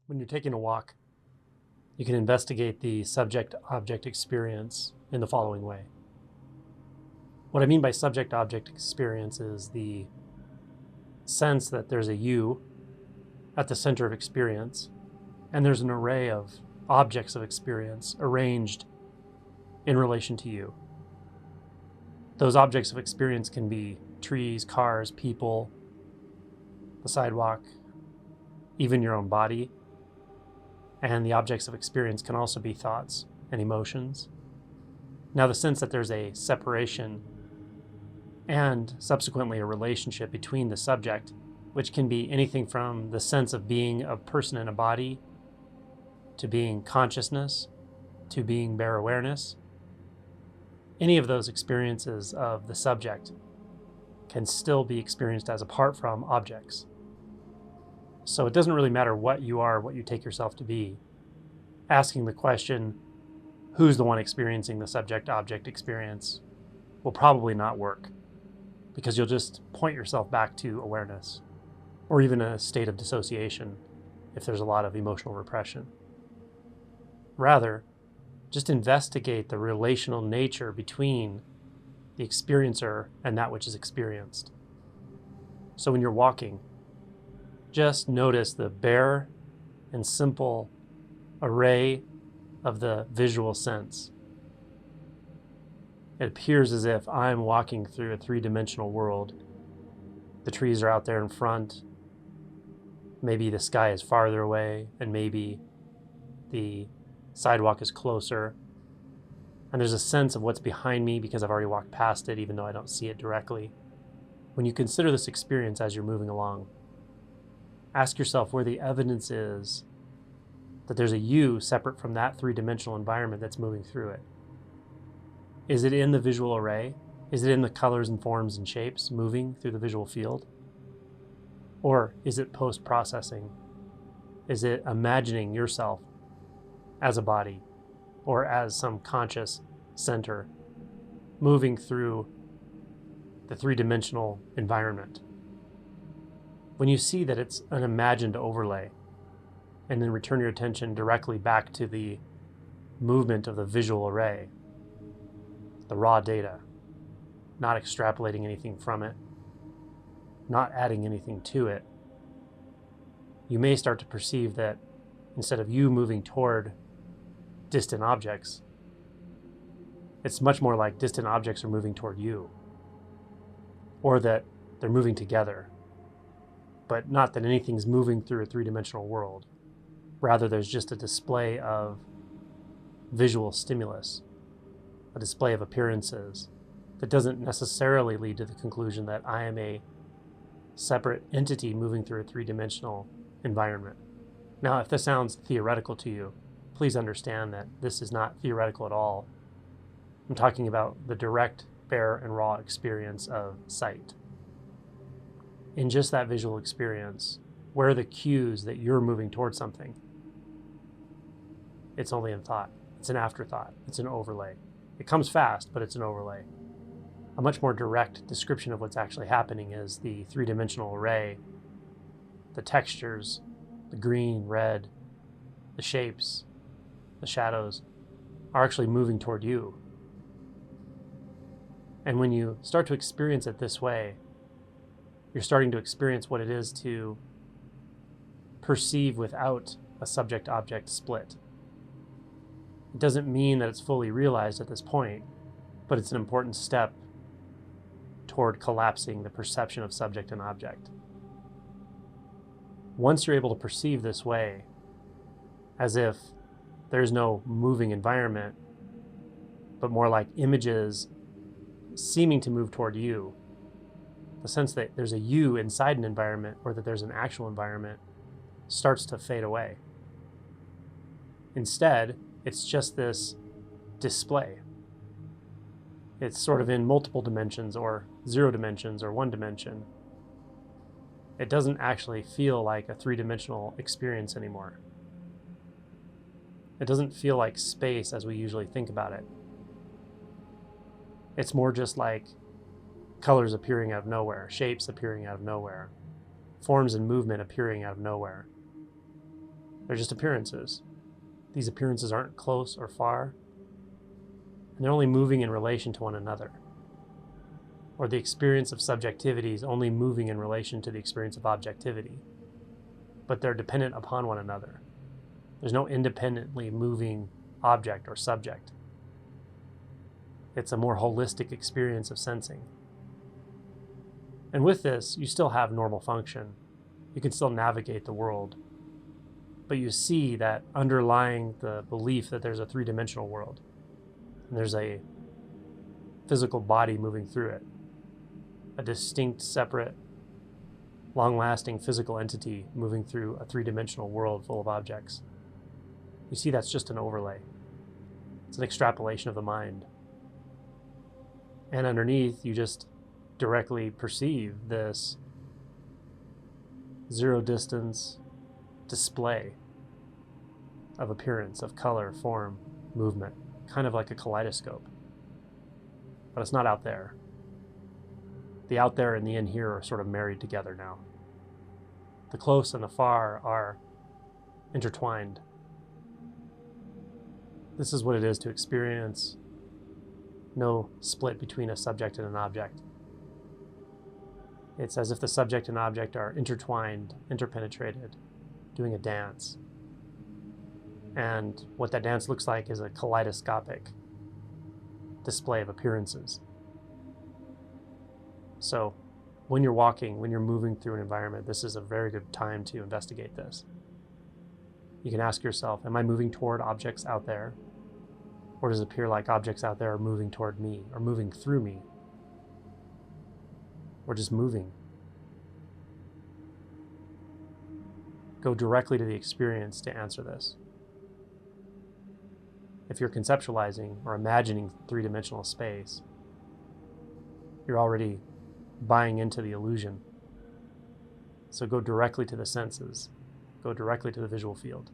When you're taking a walk, you can investigate the subject-object experience in the following way. What I mean by subject-object experience is the sense that there's a you at the center of experience, and there's an array of objects of experience arranged in relation to you. Those objects of experience can be trees, cars, people, the sidewalk, even your own body. And the objects of experience can also be thoughts and emotions. Now, the sense that there's a separation and subsequently a relationship between the subject, which can be anything from the sense of being a person in a body, to being consciousness, to being bare awareness. Any of those experiences of the subject can still be experienced as apart from objects. So it doesn't really matter what you are, what you take yourself to be. Asking the question, who's the one experiencing the subject-object experience, will probably not work, because you'll just point yourself back to awareness, or even a state of dissociation if there's a lot of emotional repression. Rather, just investigate the relational nature between the experiencer and that which is experienced. So when you're walking, just notice the bare and simple array of the visual sense. It appears as if I'm walking through a three-dimensional world. The trees are out there in front. Maybe the sky is farther away, and maybe the sidewalk is closer. And there's a sense of what's behind me because I've already walked past it, even though I don't see it directly. When you consider this experience as you're moving along, ask yourself where the evidence is that there's a you separate from that three-dimensional environment that's moving through it. Is it in the visual array? Is it in the colors and forms and shapes moving through the visual field? Or is it post-processing? Is it imagining yourself as a body or as some conscious center moving through the three-dimensional environment? When you see that it's an imagined overlay, and then return your attention directly back to the movement of the visual array, the raw data, not extrapolating anything from it, not adding anything to it, you may start to perceive that instead of you moving toward distant objects, it's much more like distant objects are moving toward you, or that they're moving together, but not that anything's moving through a three-dimensional world. Rather, there's just a display of visual stimulus, a display of appearances that doesn't necessarily lead to the conclusion that I am a separate entity moving through a three-dimensional environment. Now, if this sounds theoretical to you, please understand that this is not theoretical at all. I'm talking about the direct, bare, and raw experience of sight. In just that visual experience, where are the cues that you're moving towards something? It's only in thought. It's an afterthought. It's an overlay. It comes fast, but it's an overlay. A much more direct description of what's actually happening is the three-dimensional array, the textures, the green, red, the shapes, the shadows are actually moving toward you. And when you start to experience it this way, you're starting to experience what it is to perceive without a subject-object split. It doesn't mean that it's fully realized at this point, but it's an important step toward collapsing the perception of subject and object. Once you're able to perceive this way, as if there's no moving environment, but more like images seeming to move toward you, the sense that there's a you inside an environment or that there's an actual environment starts to fade away. Instead, it's just this display. It's sort of in multiple dimensions or 0 dimensions or 1 dimension. It doesn't actually feel like a three-dimensional experience anymore. It doesn't feel like space as we usually think about it. It's more just like colors appearing out of nowhere, shapes appearing out of nowhere, forms and movement appearing out of nowhere. They're just appearances. These appearances aren't close or far, and they're only moving in relation to one another. Or the experience of subjectivity is only moving in relation to the experience of objectivity, but they're dependent upon one another. There's no independently moving object or subject. It's a more holistic experience of sensing. And with this, you still have normal function. You can still navigate the world. But you see that underlying the belief that there's a three-dimensional world, and there's a physical body moving through it, a distinct, separate, long-lasting physical entity moving through a three-dimensional world full of objects. You see that's just an overlay. It's an extrapolation of the mind. And underneath, you just directly perceive this zero distance display of appearance, of color, form, movement, kind of like a kaleidoscope. But it's not out there. The out there and the in here are sort of married together now. The close and the far are intertwined. This is what it is to experience no split between a subject and an object. It's as if the subject and object are intertwined, interpenetrated, doing a dance. And what that dance looks like is a kaleidoscopic display of appearances. So when you're walking, when you're moving through an environment, this is a very good time to investigate this. You can ask yourself, am I moving toward objects out there? Or does it appear like objects out there are moving toward me, or moving through me? Or just moving? Go directly to the experience to answer this. If you're conceptualizing or imagining three-dimensional space, you're already buying into the illusion. So go directly to the senses. Go directly to the visual field.